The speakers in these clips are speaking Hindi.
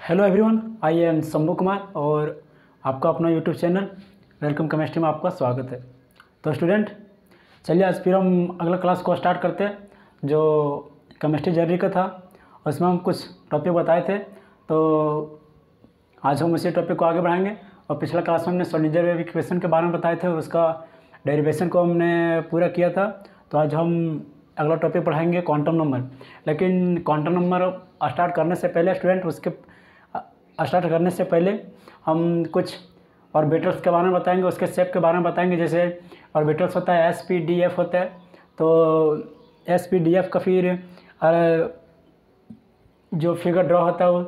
Hello everyone, I am Shambhu Kumar और आपका अपना यूट्यूब चैनल वेलकम केमिस्ट्री में आपका स्वागत है। तो स्टूडेंट, चलिए आज फिर हम अगला क्लास को स्टार्ट करते हैं जो केमिस्ट्री जर्नी का था। उसमें हम कुछ टॉपिक बताए थे, तो आज हम उसी टॉपिक को आगे बढ़ाएंगे। और पिछला क्लास में हमने श्रोडिंगर वेव इक्वेशन के बारे में बताए थे और उसका डेरिवेशन को हमने पूरा किया था। तो आज हम अगला टॉपिक पढ़ाएंगे क्वांटम नंबर। लेकिन क्वांटम नंबर स्टार्ट करने से पहले स्टूडेंट स्टार्ट करने से पहले हम कुछ ऑर्बिटल्स के बारे में बताएंगे, उसके शेप के बारे में बताएंगे। जैसे ऑर्बिटल्स होता है एस पी डी एफ होता है, तो एस पी डी एफ का फिर जो फिगर ड्रॉ होता है वो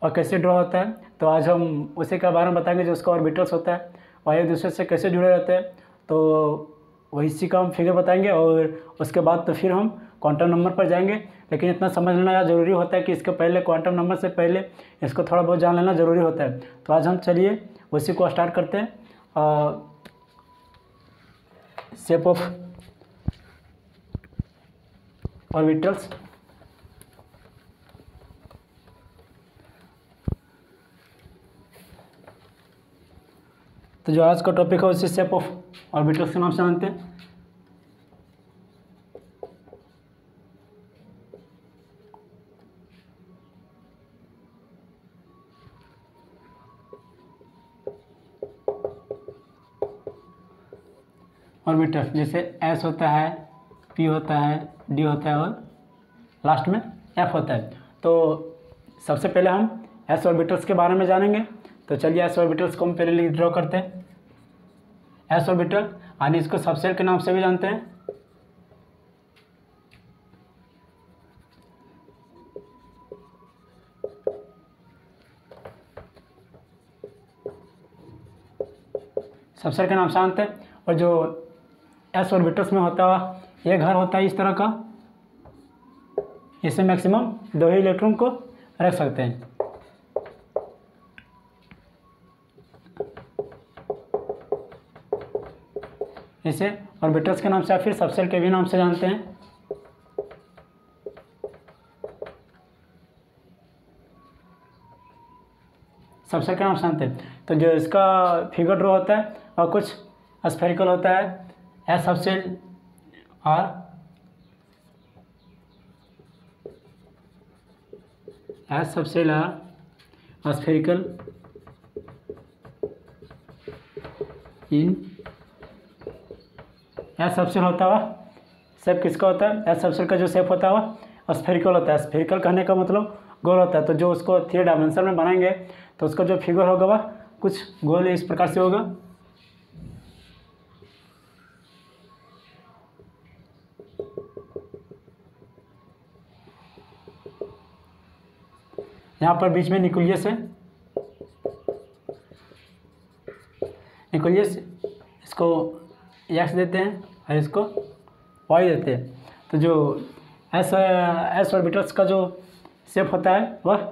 और कैसे ड्रॉ होता है, तो आज हम उसी के बारे में बताएंगे। जो उसका ऑर्बिटल्स होता है और एक दूसरे से कैसे जुड़े रहते हैं, तो वही इसी का हम फिगर बताएंगे। और उसके बाद तो फिर हम क्वांटम नंबर पर जाएंगे। लेकिन इतना समझ लेना ज़रूरी होता है कि इसके पहले क्वांटम नंबर से पहले इसको थोड़ा बहुत जान लेना ज़रूरी होता है। तो आज हम चलिए उसी को स्टार्ट करते हैं। Shape of orbitals. तो जो आज का टॉपिक है उसे शेप ऑफ ऑर्बिटल्स के नाम से जानते हैं। ऑर्बिटल जैसे एस होता है, पी होता है, डी होता है और लास्ट में एफ होता है। तो सबसे पहले हम एस ऑर्बिटल्स के बारे में जानेंगे। तो चलिए एस ऑर्बिटल्स को हम पहले ड्रॉ करते हैं। एस ऑर्बिटल यानी इसको सबसेल के नाम से भी जानते हैं। सबसेल के नाम से जानते हैं। और जो एस ऑर्बिटल्स में होता है ये घर होता है इस तरह का, इससे मैक्सिमम 2 ही इलेक्ट्रॉन को रख सकते हैं। इसे ऑर्बिटल्स के नाम से या फिर सबसेल के भी नाम से जानते हैं। सबसेल के नाम से जानते हैं। तो जो इसका फिगर ड्रॉ होता है और कुछ स्फेरिकल होता है। S subshell are S subshell are spherical in S subshell होता हुआ शेप किसका होता है? एस सबसेल का जो शेप होता है वह स्फेरिकल होता है। स्फेरिकल कहने का मतलब गोल होता है। तो जो उसको 3 डायमेंशन में बनाएंगे तो उसका जो फिगर होगा वह कुछ गोल इस प्रकार से होगा। यहाँ पर बीच में न्यूक्लियस है। न्यूक्लियस इसको एक्स देते हैं और इसको वाई देते हैं। तो जो एस ऑर्बिटल्स का जो शेप होता है वह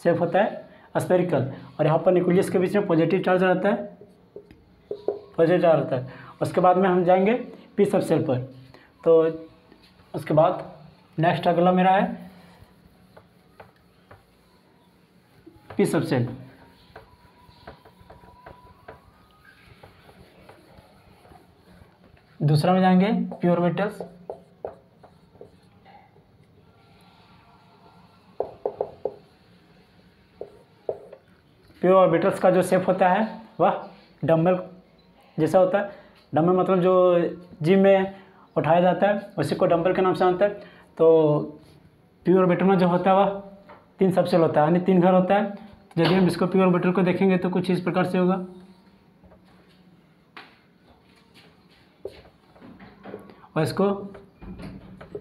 शेप होता है स्फेरिकल। और यहाँ पर न्यूक्लियस के बीच में पॉजिटिव चार्ज रहता है, पॉजिटिव चार्ज रहता है। उसके बाद में हम जाएंगे पी सबसेल पर। तो उसके बाद नेक्स्ट अगला मेरा है पी सबसेल। दूसरा में जाएंगे पी ऑर्बिटल्स। पी ऑर्बिटल्स का जो शेप होता है वह डम्बल जैसा होता है। डम्बल मतलब जो जिम में उठाया जाता है उसी को डम्बल के नाम से जानते हैं। तो पी ऑर्बिटल में जो होता है वह 3 सबसेल होता है, यानी 3 घर होता है। तो यदि हम इसको पी ऑर्बिटल को देखेंगे तो कुछ इस प्रकार से होगा। और इसको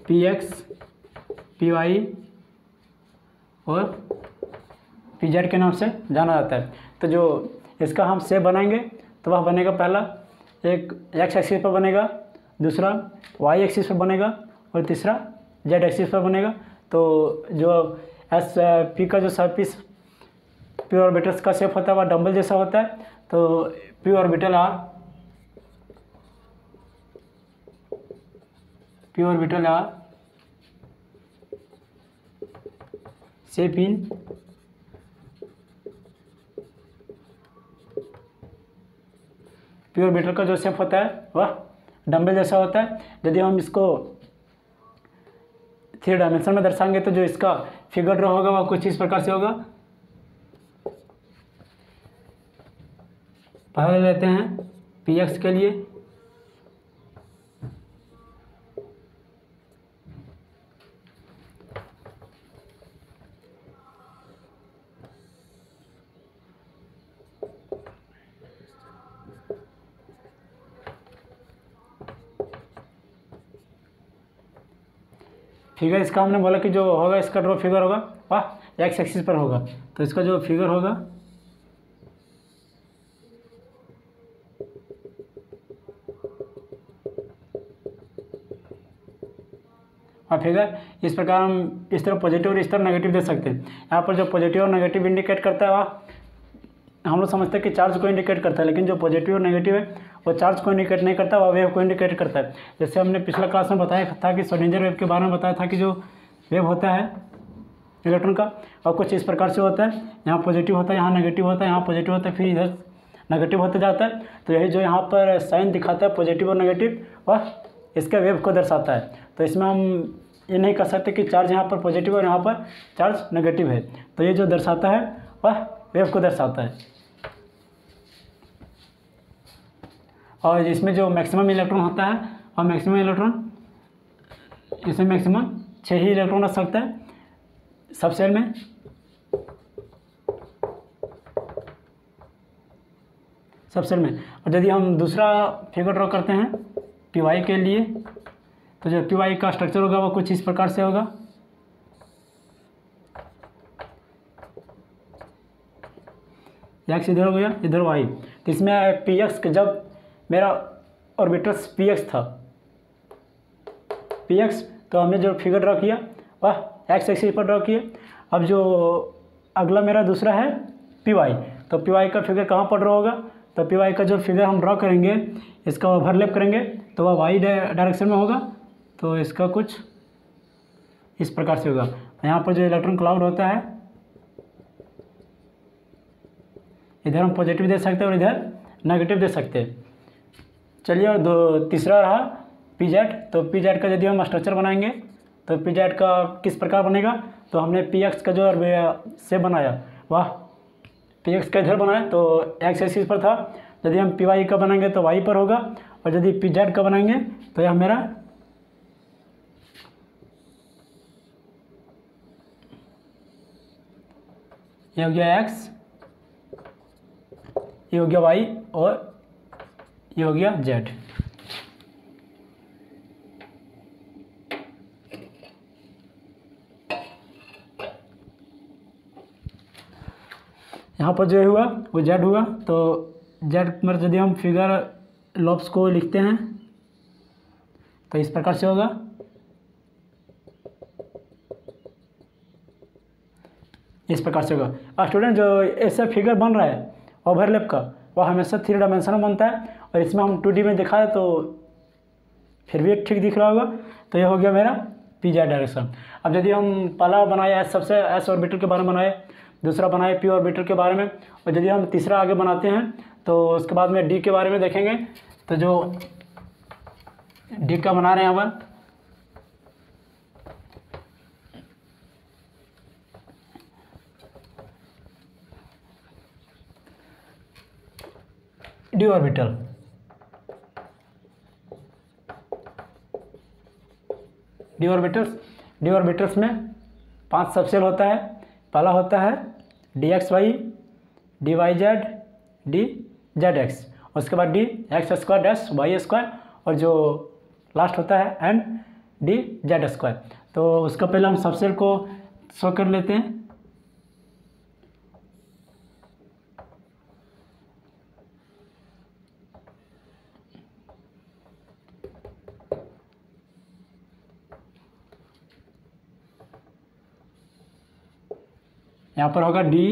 पी एक्स, पी वाई और पी जेड के नाम से जाना जाता है। तो जो इसका हम शेप बनाएंगे तो वह बनेगा, पहला एक एक्स एक्सिस पर बनेगा, दूसरा वाई एक्सिस पर बनेगा और तीसरा जेड एक्सिस पर बनेगा। तो जो एस पी का जो सरफेस पी ऑर्बिटल्स का शेप होता है वह डंबल जैसा होता है। तो P orbital are shape in P orbital का जो शेप होता है वह डंबल जैसा होता है। यदि हम इसको 3 डायमेंशन में दर्शाएंगे तो जो इसका फिगर ड्रॉ होगा वह कुछ इस प्रकार से होगा। पहले लेते हैं पी एक्स के लिए, फिगर इसका हमने बोला कि जो होगा इसका ड्रॉ फिगर होगा वह एक्स एक्सिस पर होगा। तो इसका जो फिगर होगा और फिगर इस प्रकार हम इस तरफ पॉजिटिव और इस तरफ नेगेटिव दे सकते हैं। यहाँ पर जो पॉजिटिव और नेगेटिव इंडिकेट करता है वह हम लोग समझते हैं कि चार्ज को इंडिकेट करता है, लेकिन जो पॉजिटिव और नेगेटिव है वो चार्ज को इंडिकेट नहीं करता, वह वेव को इंडिकेट करता है। जैसे हमने पिछला क्लास में बताया था कि श्रोडिंगर वेव के बारे में बताया था कि जो वेव होता है इलेक्ट्रॉन का और कुछ इस प्रकार से होता है, यहाँ पॉजिटिव होता है, यहाँ नेगेटिव होता है, यहाँ पॉजिटिव होता है, फिर इधर नेगेटिव होते जाता है। तो यही जो यहाँ पर साइन दिखाता है पॉजिटिव और नेगेटिव वह इसके वेव को दर्शाता है। तो इसमें हम ये नहीं कर सकते कि चार्ज यहाँ पर पॉजिटिव और यहाँ पर चार्ज नेगेटिव है। तो ये जो दर्शाता है वह वेव को दर्शाता है। और इसमें जो मैक्सिमम इलेक्ट्रॉन होता है और मैक्सिमम इलेक्ट्रॉन इसमें मैक्सिमम 6 ही इलेक्ट्रॉन रख सकता है सब सेल में। सब सेल में। और यदि हम दूसरा फिगर ड्रॉ करते हैं पी वाई के लिए, तो जो पी वाई का स्ट्रक्चर होगा वो कुछ इस प्रकार से होगा। एक्स इधर हो गया, इधर वाई। तो इसमें पी एक्स के जब मेरा ऑर्बिटल्स पी एक्स था, पी एक्स, तो हमने जो फिगर ड्रॉ किया वह एक्स एक्सिस पर ड्रॉ किया। अब जो अगला मेरा दूसरा है पी वाई, तो पी वाई का फिगर कहाँ पर ड्रॉ होगा? तो पी वाई का जो फिगर हम ड्रॉ करेंगे इसका ओवरलैप करेंगे तो वह वाई डायरेक्शन में होगा। तो इसका कुछ इस प्रकार से होगा। यहाँ पर जो इलेक्ट्रॉन क्लाउड होता है इधर हम पॉजिटिव दे सकते हैं और इधर नेगेटिव दे सकते हैं। चलिए, और तीसरा रहा पी जेड। तो पी जेड का यदि हम स्ट्रक्चर बनाएंगे तो पी जेड का किस प्रकार बनेगा? तो हमने पी एक्स का जो से बनाया वह पी एक्स का इधर बनाया तो एक्स एक्सिस पर था। यदि हम पी वाई का बनाएंगे तो वाई पर होगा, और यदि पी जेड का बनाएंगे तो यह मेरा ये हो गया एक्स, ये हो गया वाई और ये हो गया जेड। यहाँ पर जो हुआ वो जेड हुआ। तो जेड में यदि हम फिगर लॉब्स को लिखते हैं तो इस प्रकार से होगा। इस प्रकार से होगा। और स्टूडेंट, जो ऐसा फिगर बन रहा है ओवरलैप का वह हमेशा 3 डायमेंशन में बनता है, और इसमें हम 2D में दिखाए तो फिर भी ठीक दिख रहा होगा। तो ये हो गया मेरा पी जेड डायरेक्शन। अब यदि हम पहला बनाया सबसे एस ऑर्बिटल के बारे में बनाए, दूसरा बनाए पी ऑर्बिटल के बारे में, और यदि हम तीसरा आगे बनाते हैं तो उसके बाद में डी के बारे में देखेंगे। तो जो डी का बना रहे हैं हम डी ऑर्बिटल। डी ऑर्बिटल्स में 5 सबसेल होता है। पहला होता है D x Y, D Y Z, D Z X, उसके बाद D x square dash Y square, और जो लास्ट होता है एंड डी जेड स्क्वायर। तो उसका पहले हम सबसेल को शो कर लेते हैं। यहाँ पर होगा D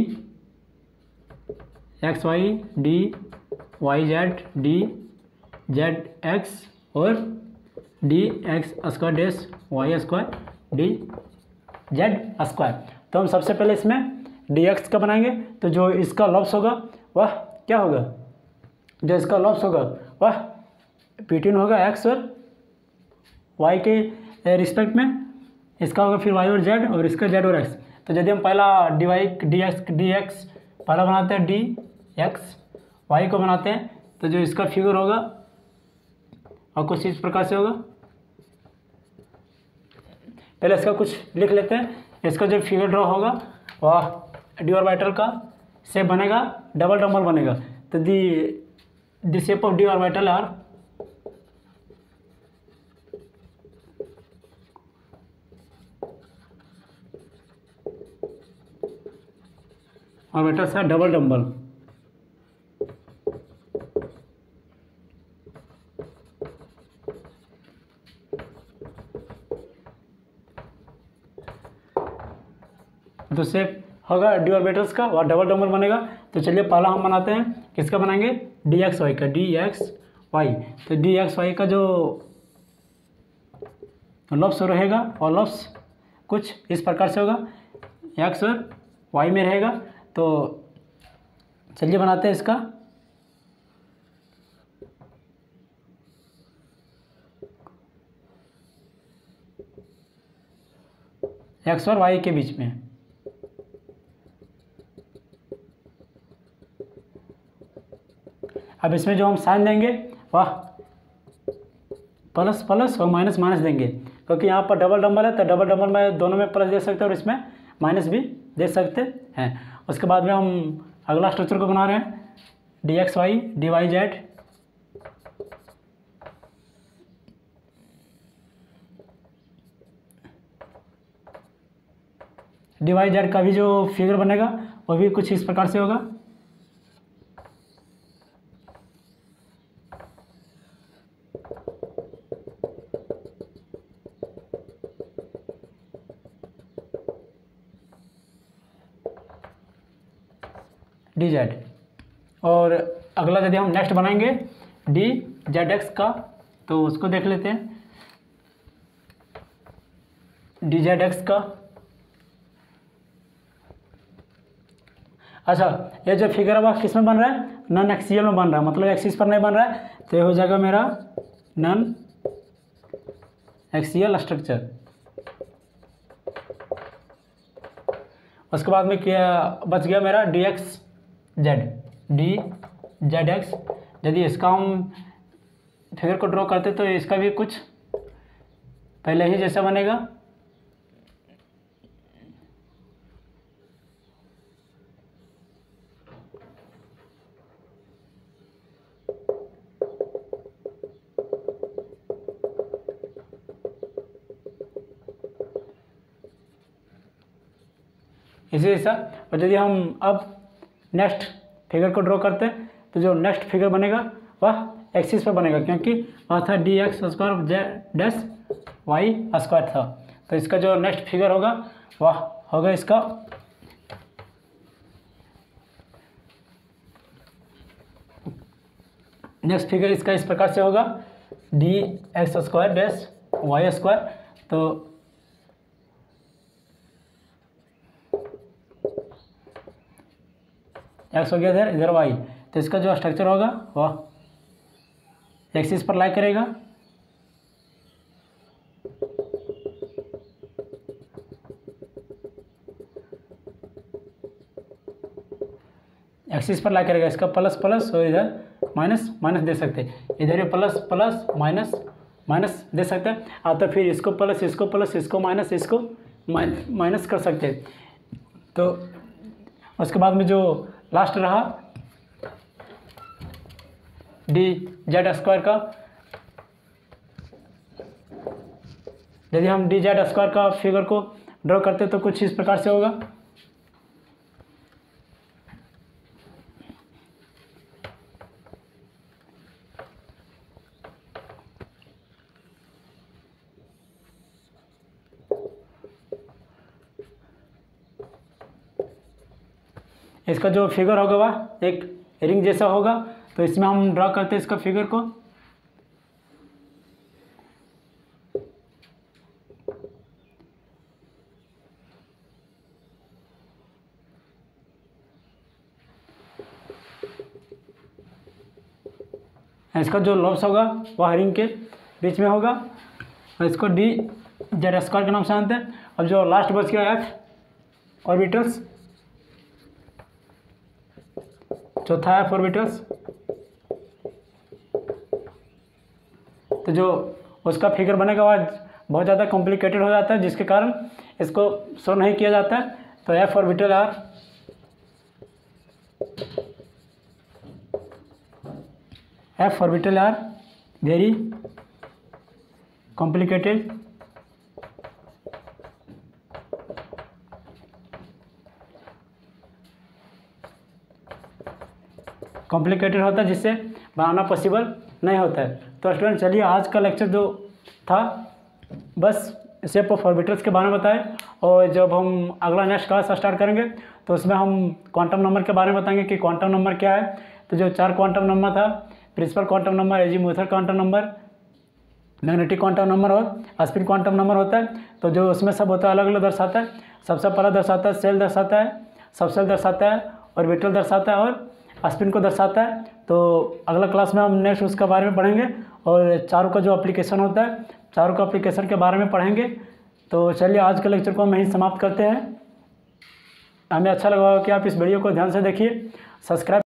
x Y, D Y Z, D Z x और d x square dash Y square, d z square. तो हम सबसे पहले इसमें डी एक्स का बनाएंगे। तो जो इसका लॉब्स होगा वह क्या होगा? जो इसका लॉब्स होगा वह P2 होगा एक्स और वाई के रिस्पेक्ट में, इसका होगा फिर वाई और जेड और इसका जेड और एक्स। तो यदि हम पहला डी एक्स पहला बनाते हैं, डी एक्स वाई को बनाते हैं, तो जो इसका फिगर होगा और कुछ इस प्रकार से होगा। पहले इसका कुछ लिख लेते हैं। इसका जो फिगर ड्रॉ होगा वह डी ऑर्बिटल का शेप बनेगा, डबल डबल बनेगा। तो the shape of d orbital or orbital से डबल डबल। तो शेप होगा डी ऑर्बिटल्स का और डबल डबल बनेगा। तो चलिए पहला हम बनाते हैं, किसका बनाएंगे, डी एक्स वाई का, डी एक्स वाई। तो डी एक्स वाई का जो लफ्स रहेगा और लफ्स कुछ इस प्रकार से होगा, एक्स और वाई में रहेगा। तो चलिए बनाते हैं इसका। एक्स और वाई के बीच में अब इसमें जो हम साइन देंगे वह प्लस प्लस और माइनस माइनस देंगे, क्योंकि यहाँ पर डबल डबल है तो डबल डबल में दोनों में प्लस दे सकते हैं और इसमें माइनस भी दे सकते हैं। उसके बाद में हम अगला स्ट्रक्चर को बना रहे हैं, D x Y D Y Z. D Y Z का भी जो फिगर बनेगा वो भी कुछ इस प्रकार से होगा। D Z. और अगला यदि हम नेक्स्ट बनाएंगे डी जेड एक्स का, तो उसको देख लेते हैं। डी जेड एक्स का, अच्छा ये जो फिगर है वह किस में बन रहा है, नॉन एक्सियल में बन रहा है, मतलब एक्सिस पर नहीं बन रहा है। तो ये हो जाएगा मेरा नॉन एक्सियल स्ट्रक्चर। उसके बाद में क्या बच गया मेरा, D x Z, D Z x. यदि इसका हम फिगर को ड्रॉ करते तो इसका भी कुछ पहले ही जैसा बनेगा। इसी जैसा। और यदि हम अब नेक्स्ट फिगर को ड्रॉ करते हैं तो जो नेक्स्ट फिगर बनेगा वह एक्सिस पर बनेगा, क्योंकि वह था D x square Z dash Y square था। तो इसका जो नेक्स्ट फिगर होगा वह होगा इसका नेक्स्ट फिगर इसका इस प्रकार से होगा, D x square dash Y square. तो एक्स हो गया इधर, इधर वाई। तो इसका जो स्ट्रक्चर होगा वह एक्सिस पर लाई करेगा। एक्सिस पर लाई करेगा, इसका प्लस प्लस और इधर माइनस माइनस दे सकते हैं, इधर ये प्लस प्लस माइनस माइनस दे सकते हैं। तो फिर इसको प्लस इसको प्लस इसको माइनस इसको माइनस कर सकते हैं। तो उसके बाद में जो लास्ट रहा डी जेड स्क्वायर का, यदि हम डी जेड स्क्वायर का फिगर को ड्रॉ करते तो कुछ इस प्रकार से होगा। इसका जो फिगर होगा वह एक रिंग जैसा होगा। तो इसमें हम ड्रॉ करते हैं इसका फिगर को। इसका जो लॉब्स होगा वह रिंग के बीच में होगा और इसको डी जेड स्क्वायर के नाम से जानते हैं। अब जो लास्ट बच गया एफ ऑर्बिटल्स, चौथा एफ ऑर्बिटल्स, तो जो उसका फिगर बनेगा वह बहुत ज़्यादा कॉम्प्लिकेटेड हो जाता है, जिसके कारण इसको शो नहीं किया जाता है। तो F orbital are very complicated होता है, जिससे बनाना पॉसिबल नहीं होता है। तो स्टूडेंट चलिए आज का लेक्चर जो था बस शेप ऑफ ऑर्बिटल्स के बारे में बताएं, और जब हम अगला नेक्स्ट क्लास स्टार्ट करेंगे तो उसमें हम क्वांटम नंबर के बारे में बताएंगे कि क्वांटम नंबर क्या है। तो जो 4 क्वांटम नंबर था, principal quantum number, azimuthal quantum number, magnetic quantum number और स्पिन क्वांटम नंबर होता है। तो जो उसमें सब होता है अलग अलग दर्शाता है। सबसे पहला दर्शाता है सेल दर्शाता है, सबसेल दर्शाता है, ऑर्बिटल दर्शाता है और स्पिन को दर्शाता है। तो अगला क्लास में हम नेक्स्ट उसके बारे में पढ़ेंगे और चारों का जो एप्लीकेशन होता है, चारों का एप्लीकेशन के बारे में पढ़ेंगे। तो चलिए आज के लेक्चर को हम यहीं समाप्त करते हैं। हमें अच्छा लगा कि आप इस वीडियो को ध्यान से देखिए, सब्सक्राइब